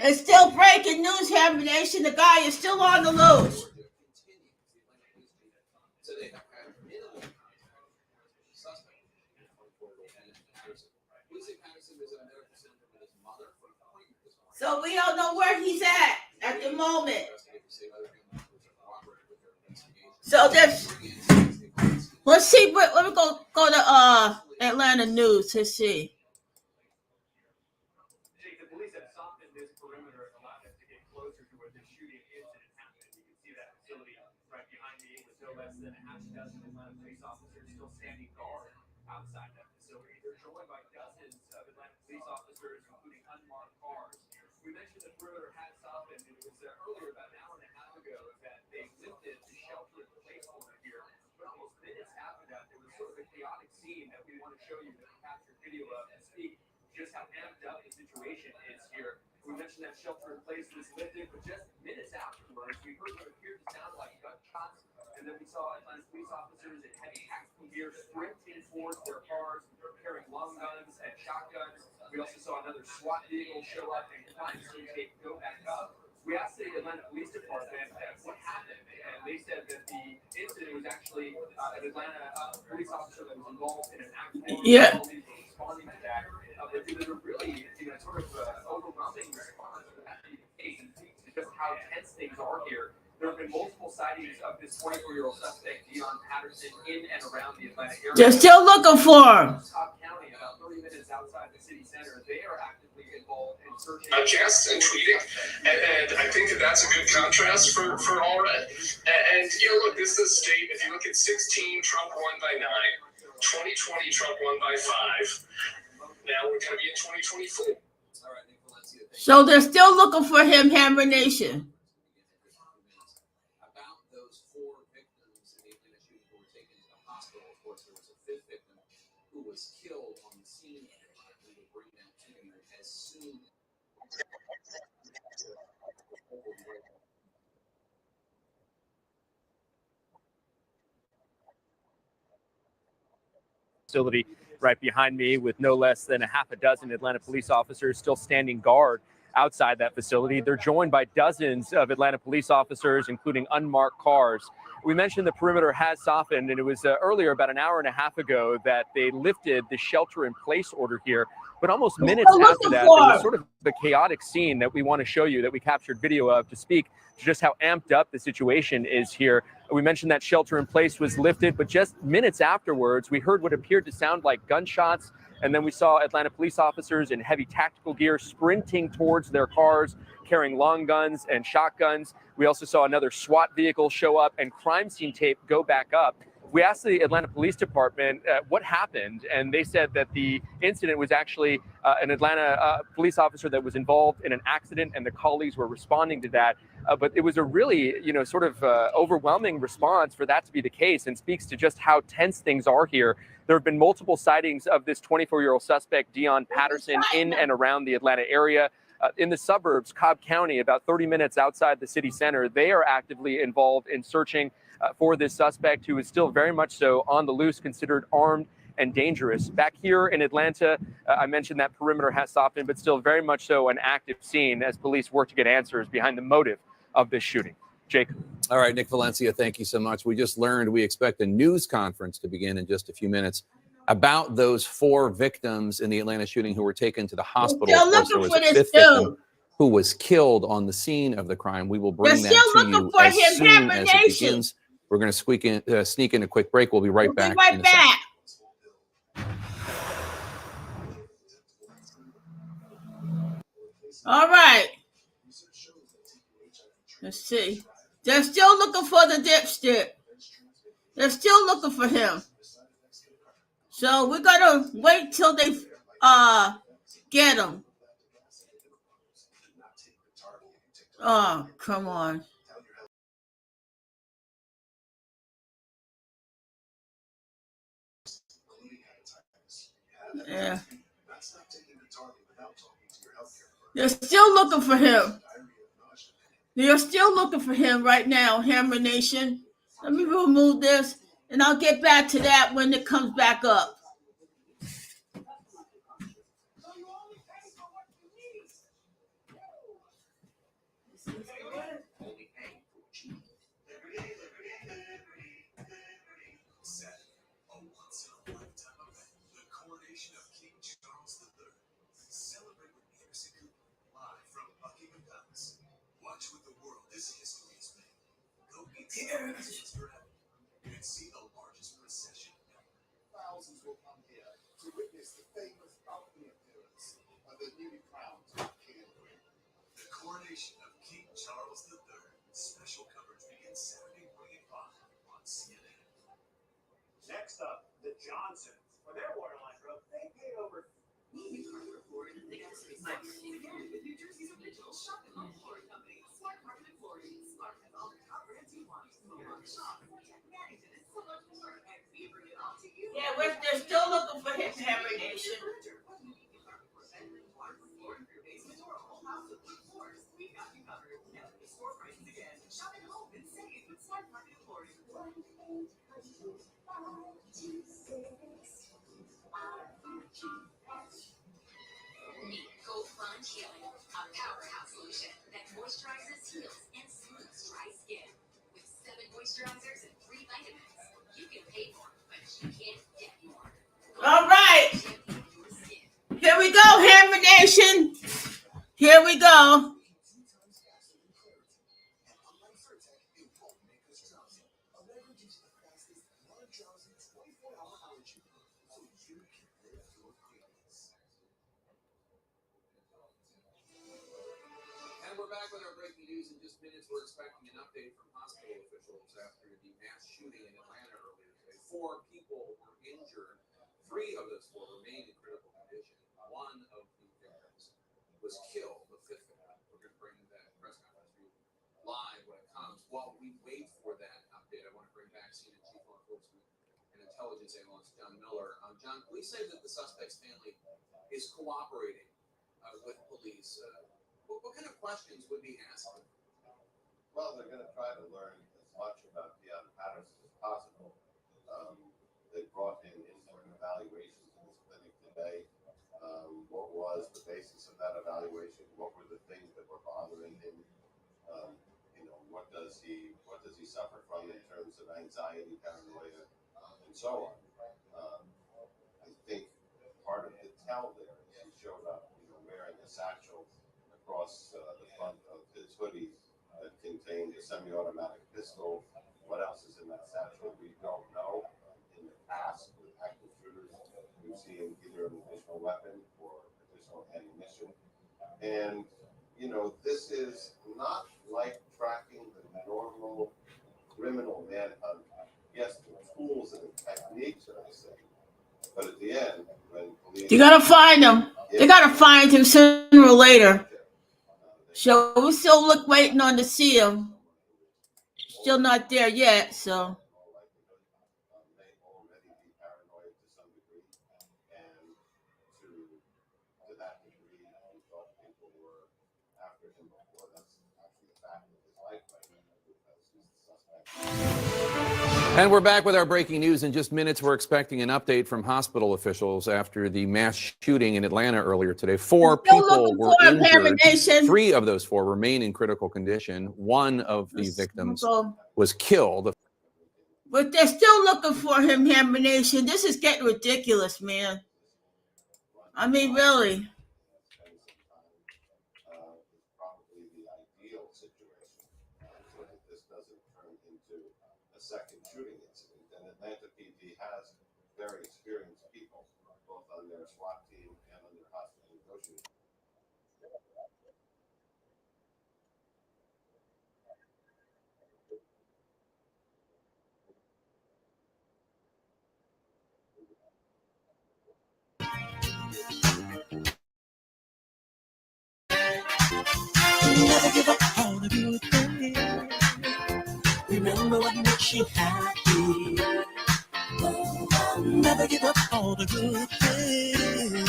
It's still breaking news, Hammer Nation. The guy is still on the loose. So we don't know where he's at the moment. So let's see. Let me go to Atlanta News to see. The police have softened this perimeter and allowed us to get closer to where the shooting incident happened. You can see that facility right behind me with no less than a half dozen Atlanta police officers still standing guard outside that facility. They're joined by dozens of Atlanta police officers, including unmarked cars. We mentioned the perimeter had softened, and it was earlier, about an hour and a half ago, that they lifted the shelter-in-place order here. But almost minutes after that, there was sort of a chaotic scene that we want to show you, that we captured video of, to speak just how amped up the situation is here. We mentioned that shelter in place was lifted, but just minutes afterwards, we heard what appeared to sound like gunshots, and then we saw Atlanta police officers in heavy tactical gear sprinting towards their cars, carrying long guns and shotguns. We also saw another SWAT vehicle show up and crime scene tape go back up. We asked the Atlanta Police Department what happened, and they said that the incident was actually an Atlanta police officer that was involved in an accident. Yeah. Responding to that. But it was a really, sort of overwhelming response to that case, and just how tense things are here. There have been multiple sightings of this 24-year-old suspect, Deon Patterson, in and around the Atlanta area. They're still looking for him. Cobb County, about 30 minutes outside the city center, they are actively involved in searching. Podcasts and tweeting, and I think that's a good contrast for all red. And look, this is a state. If you look at 16, Trump won by 9. 2020, Trump won by 5. Now we're going to be in 2024. So they're still looking for him, Hammer Nation. About those 4 victims in the Atlanta shooting who were taken to the hospital, of course, there was a 5th victim who was killed on the scene. We will bring that to you as soon. Facility right behind me with no less than a half a dozen Atlanta police officers still standing guard outside that facility. They're joined by dozens of Atlanta police officers, including unmarked cars. We mentioned the perimeter has softened, and it was earlier, about an hour and a half ago, that they lifted the shelter-in-place order here. But almost minutes after that, there was sort of the chaotic scene that we want to show you, that we captured video of, to speak to just how amped up the situation is here. We mentioned that shelter in place was lifted, but just minutes afterwards, we heard what appeared to sound like gunshots. And then we saw Atlanta police officers in heavy tactical gear sprinting towards their cars, carrying long guns and shotguns. We also saw another SWAT vehicle show up and crime scene tape go back up. We asked the Atlanta Police Department what happened, and they said that the incident was actually an Atlanta police officer that was involved in an accident, and the colleagues were responding to that. But it was a really, sort of overwhelming response for that to be the case, and speaks to just how tense things are here. There have been multiple sightings of this 24-year-old suspect, Deon Patterson, in and around the Atlanta area. In the suburbs, Cobb County, about 30 minutes outside the city center, they are actively involved in searching for this suspect, who is still very much so on the loose, considered armed and dangerous. Back here in Atlanta, I mentioned that perimeter has softened, but still very much so an active scene as police work to get answers behind the motive of this shooting. Jake. All right, Nick Valencia, thank you so much. We just learned we expect a news conference to begin in just a few minutes about those 4 victims in the Atlanta shooting who were taken to the hospital. They're of course, looking there was for a this 5th victim who was killed on the scene of the crime. We will bring that to you as soon as it begins. We're going to sneak in a quick break. We'll be right back. We'll be right back. All right. Let's see. They're still looking for the dipstick. They're still looking for him. So we're gonna wait till they get him. Oh, come on. Yeah. They're still looking for him. They're still looking for him right now, Hammer Nation. Let me remove this, and I'll get back to that when it comes back up. only paying for what you need. Saturday, a once-in-a-lifetime event, the coronation of King Charles III. Celebrate with Anderson Cooper, live from Buckingham Palace. Watch what the world this history is made. Go meet Sister Avenue and see the largest procession ever. Thousands will come here to witness the famous balcony appearance of the newly crowned King and Queen. The coronation of King Charles III. Special coverage begins Saturday morning at 5 on CNN. Next up, the Johnsons. For their waterline growth, they paid over. New Jersey's original shop and home flooring company, Smart Carpet and Flooring. Smart has all the top brands you want. Move on, shop, Mannington, and so much more. And we bring it all to you. Yeah, they're still looking for his Hammer Nation. We got you covered. Now the store prices again. Shop at home and save with Smart Carpet and Flooring. Meet Gold Plunge Healing, a powerhouse solution that moisturizes, heals, and smooths dry skin. With 7 moisturizers and 3 vitamins, you can pay more, but you can't get more. All right. Champion your skin. Here we go, Hammer Nation. Here we go. And we're back with our breaking news in just minutes. We're expecting an update from hospital officials after the mass shooting in Atlanta earlier today. 4 people were injured. 3 of those 4 remain in critical condition. 1 of the victims was killed. The 5th victim. We're going to bring that press conference to you live when it comes. While we wait for that update, I want to bring back CNN Chief Law Enforcement and Intelligence Analyst John Miller. John, police say that the suspect's family is cooperating with police. What kind of questions would be asked? Well, they're going to try to learn as much about Deion Patterson as possible. They brought him in for an evaluation in this clinic today. What was the basis of that evaluation? What were the things that were bothering him? What does he suffer from in terms of anxiety, paranoia, and so on? I think part of the tell there is he showed up, wearing a satchel across the front of his hoodie that contained a semi-automatic pistol. What else is in that satchel? We don't know. In the past, with active shooters, we've seen either an additional weapon or additional ammunition. And, this is not like tracking the normal criminal manhunt. Yes, the tools and the techniques are the same. But at the end, when police... You got to find him. They got to find him sooner or later. So we're still waiting on to see him. Still not there yet, so. May already be paranoid to some degree, and to that degree, we thought people were after him before. That's actually the fact of his life right now, because he's the suspect. And we're back with our breaking news in just minutes. We're expecting an update from hospital officials after the mass shooting in Atlanta earlier today. 4 people were injured. 3 of those 4 remain in critical condition. 1 of the victims was killed. But they're still looking for him, Hammer Nation. This is getting ridiculous, man. I mean, really. Probably the ideal situation so that this doesn't turn into a second shooting incident. And Atlanta PD has very experienced people, both on their SWAT team and on their hospital negotiating. Never give up on the good things. Remember what makes you happy. Never give up on the good things.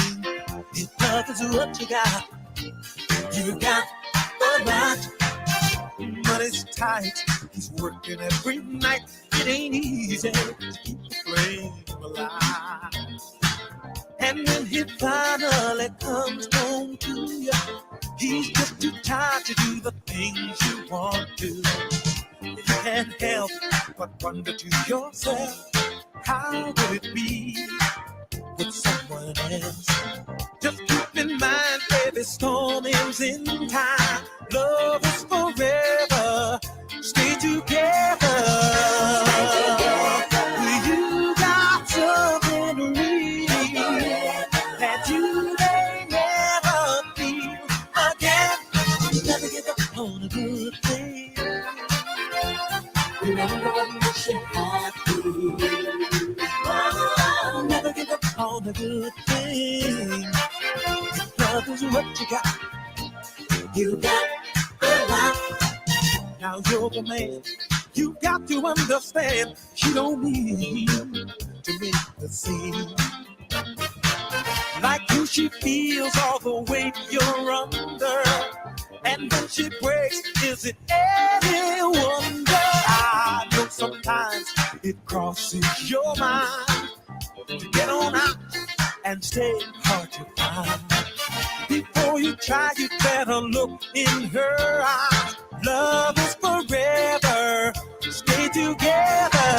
If love is what you got a lot. Money's tight, he's working every night. It ain't easy to keep the flame alive. And when he finally comes home to you, he's just too tired to do the things wonder to yourself, how would it be with someone else? Just keep in mind, every storm ends in time. Love is forever. Stay together. You got something real that you may never feel again. Never give up on a good thing. Remember what makes you happy. Oh, never give up on a good thing. Love is what you got. You got a lot. Now you're the man. You got to understand. She don't need to make the scene. Like you, she feels all the weight you're under. And when she breaks, is it any wonder? I know sometimes it crosses your mind to get on out and stay hard to find. Before you try, you better look in her eyes. Love is forever. Stay together.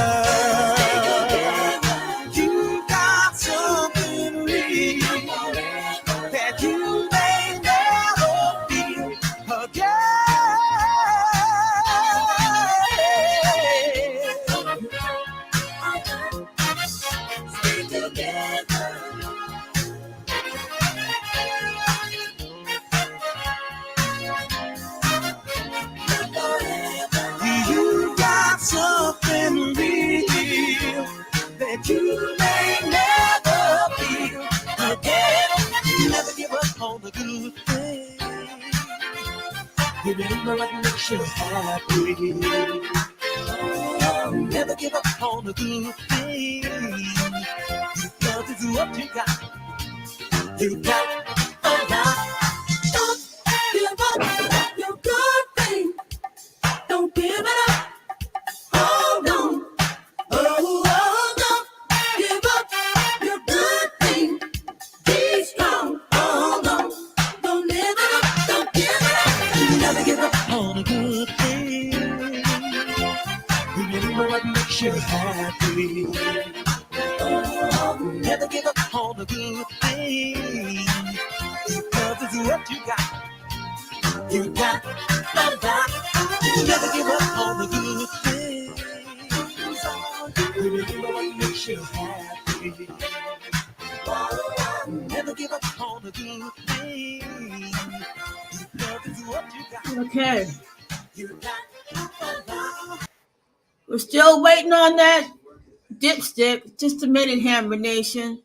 You got something real that you may never feel again. Stay together. You got something real that you may never feel again. Never give up on the good thing. Remember what makes you happy. Oh, never give up on the good thing. Love is what you got. You got a lot. Don't give up your good thing. Don't give it up. Hold on. Oh, don't give up your good thing. Be strong. Hold on. Don't live it up. Don't give it up. Never give up on a good thing. Remember what makes you happy. Oh, never give up on a good thing. Love is what you got. You got a lot. Never give up on the good things. Remember what makes you happy. Oh, never give up on the good things. Love is what you got. Okay. You got a lot. We're still waiting on that dipstick. Just a minute, Hammer Nation.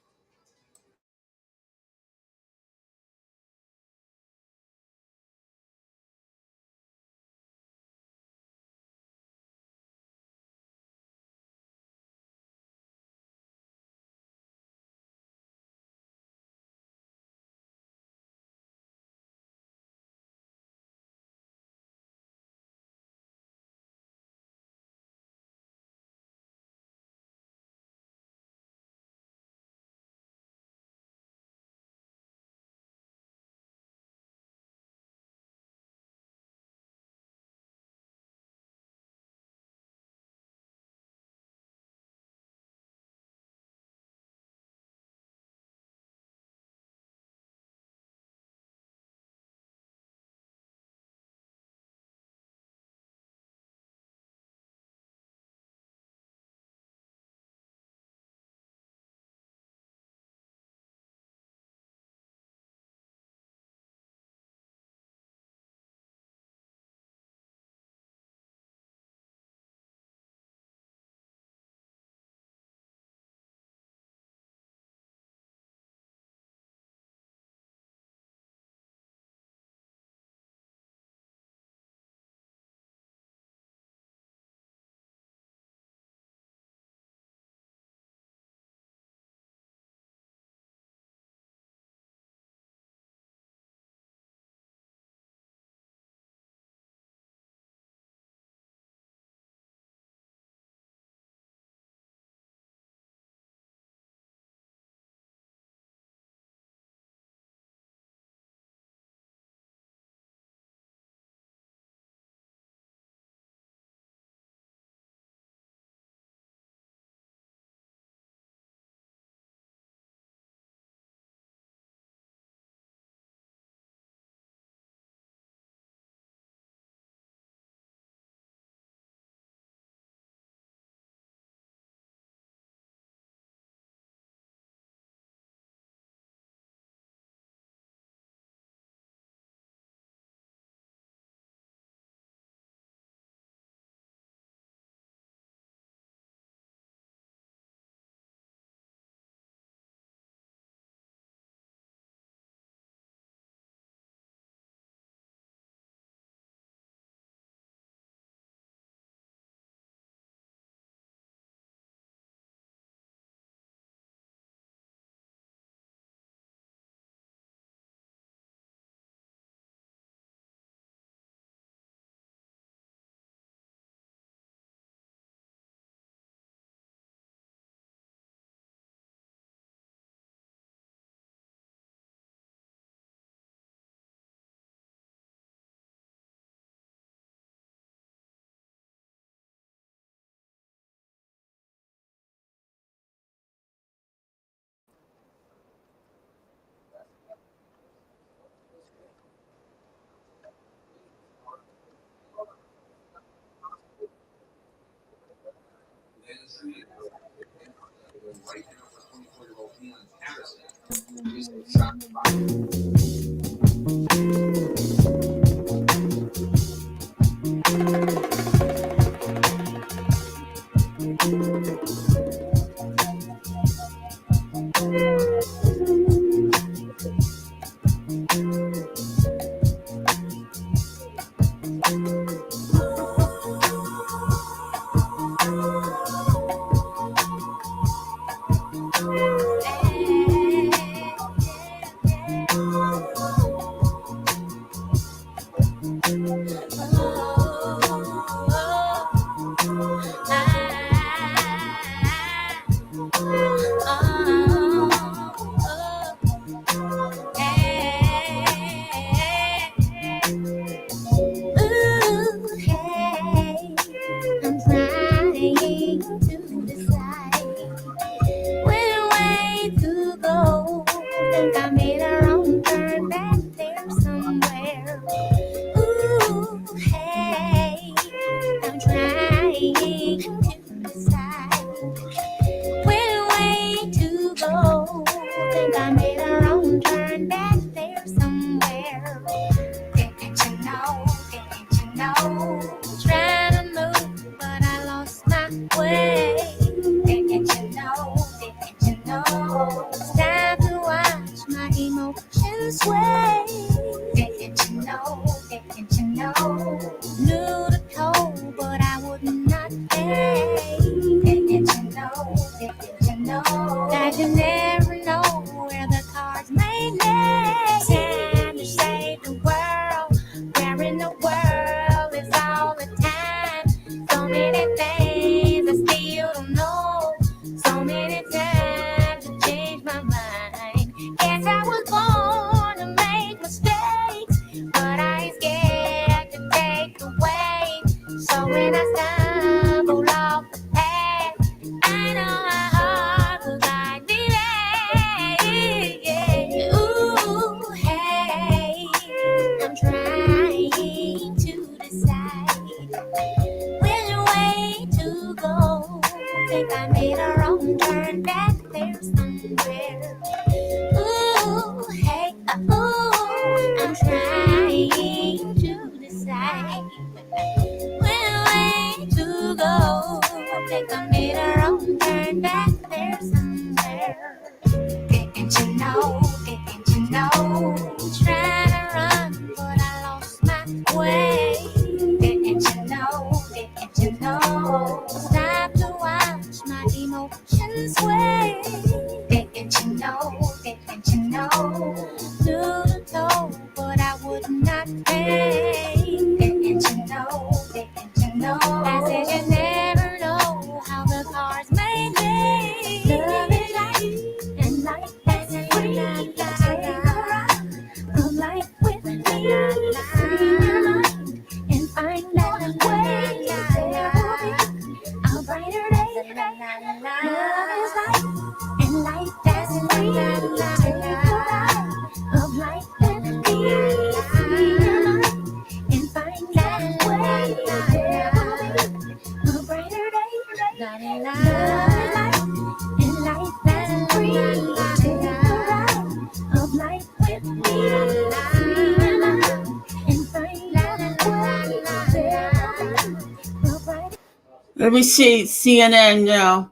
Let me see CNN now.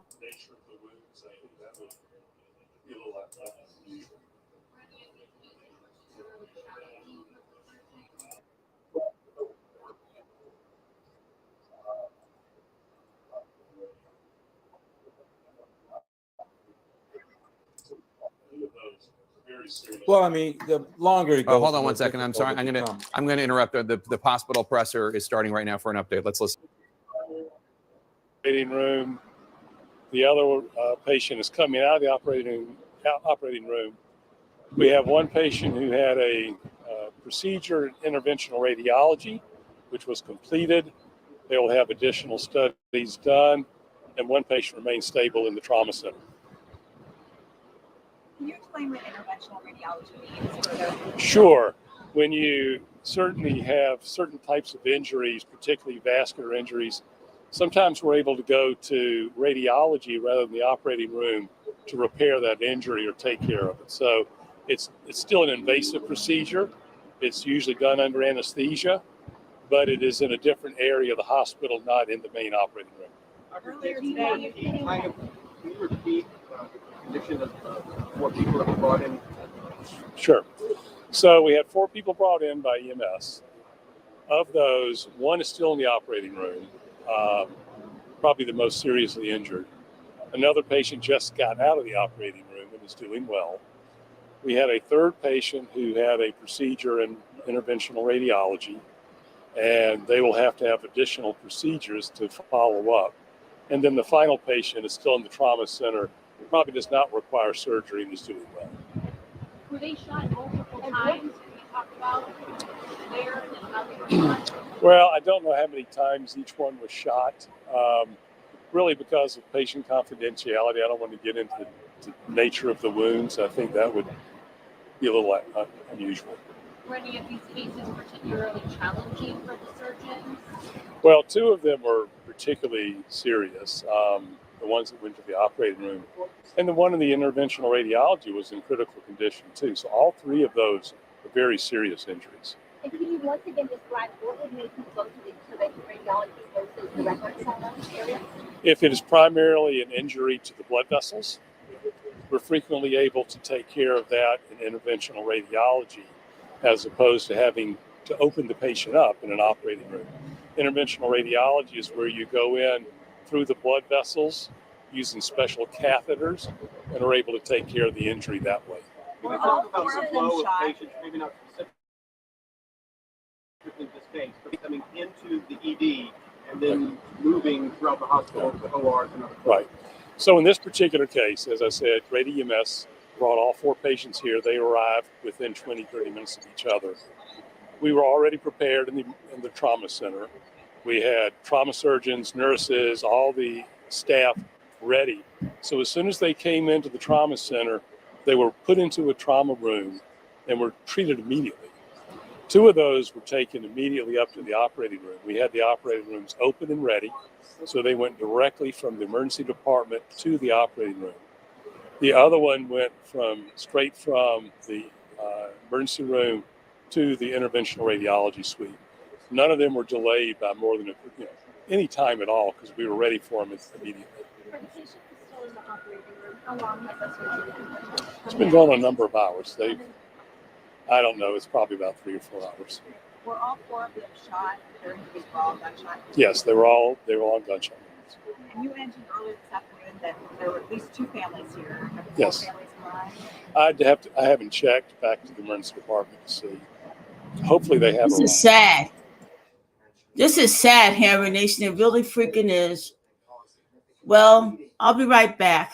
Well, I mean, the longer it goes. Oh, hold on one second. I'm sorry. I'm gonna interrupt. The hospital presser is starting right now for an update. Let's listen. Operating room. The other patient is coming out of the operating room. We have one patient who had a procedure in interventional radiology, which was completed. They will have additional studies done, and one patient remains stable in the trauma center. Can you explain what interventional radiology means further? Sure. When you certainly have certain types of injuries, particularly vascular injuries, sometimes we're able to go to radiology rather than the operating room to repair that injury or take care of it. So It's still an invasive procedure. It's usually done under anesthesia, but it is in a different area of the hospital, not in the main operating room. Earlier today, Can you repeat the condition of 4 people that were brought in? Sure. So we had 4 people brought in by EMS. Of those, 1 is still in the operating room, probably the most seriously injured. Another patient just got out of the operating room and is doing well. We had a 3rd patient who had a procedure in interventional radiology, and they will have to have additional procedures to follow up. And then the final patient is still in the trauma center, probably does not require surgery and is doing well. were they shot multiple times? Can you talk about where and how they were shot? Well, I don't know how many times each one was shot. Really, because of patient confidentiality, I don't want to get into the nature of the wounds. I think that would be a little unusual. Were any of these cases particularly challenging for the surgeons? Well, 2 of them were particularly serious. The ones that went to the operating room, and the one in the interventional radiology was in critical condition too. So all 3 of those are very serious injuries. And can you once again describe what would make you go to the radiology versus the reference center area? If it is primarily an injury to the blood vessels, we're frequently able to take care of that in interventional radiology as opposed to having to open the patient up in an operating room. Interventional radiology is where you go in through the blood vessels using special catheters and are able to take care of the injury that way. Can you talk about the flow of patients, maybe not specifically this case, but coming into the ED and then moving throughout the hospital to ORs and other places? Right. So in this particular case, as I said, Great EMS brought all 4 patients here. They arrived within 20, 30 minutes of each other. We were already prepared in the trauma center. We had trauma surgeons, nurses, all the staff ready. So as soon as they came into the trauma center, they were put into a trauma room and were treated immediately. 2 of those were taken immediately up to the operating room. We had the operating rooms open and ready, so they went directly from the emergency department to the operating room. The other one went straight from the emergency room to the interventional radiology suite. None of them were delayed by more than any time at all because we were ready for them immediately. For the patient who's still in the operating room, how long has that surgery been? It's been going on a number of hours. I don't know, it's probably about 3 or 4 hours. Were all 4 of them shot? Their injuries were all gunshot? Yes, they were all gunshot wounds. And you mentioned earlier this afternoon that there were at least 2 families here. Have 4 Yes. families arrived? I haven't checked back to the emergency department to see. Hopefully they have. This is sad. This is sad, Hammer Nation. It really freaking is. Well, I'll be right back.